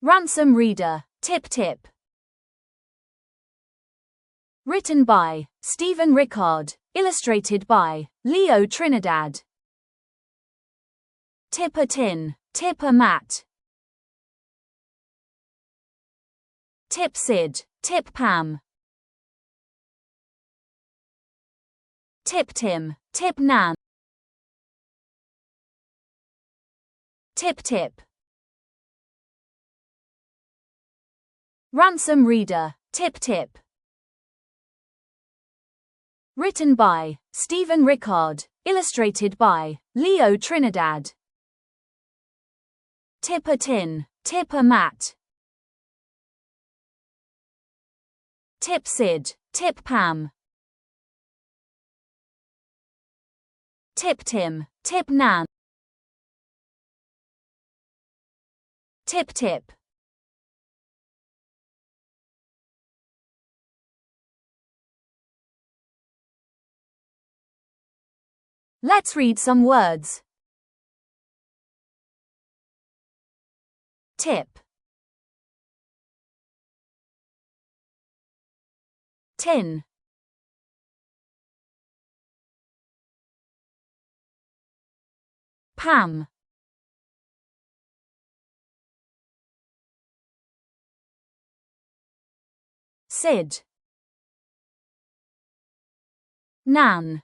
Ransom Reader. Tip Tip. Written by Stephen Rickard. Illustrated by Leo Trinidad. Tip a tin. Tip a mat. Tip Sid. Tip Pam. Tip Tim. Tip Nan. Tip Tip. Ransom Reader. Tip Tip. Written by Stephen Rickard. Illustrated by Leo Trinidad. Tip a tin. Tip a mat. Tip Sid. Tip Pam. Tip Tim. Tip Nan. Tip Tip. Let's read some words. Tip. Tin. Pam. Sid. Nan.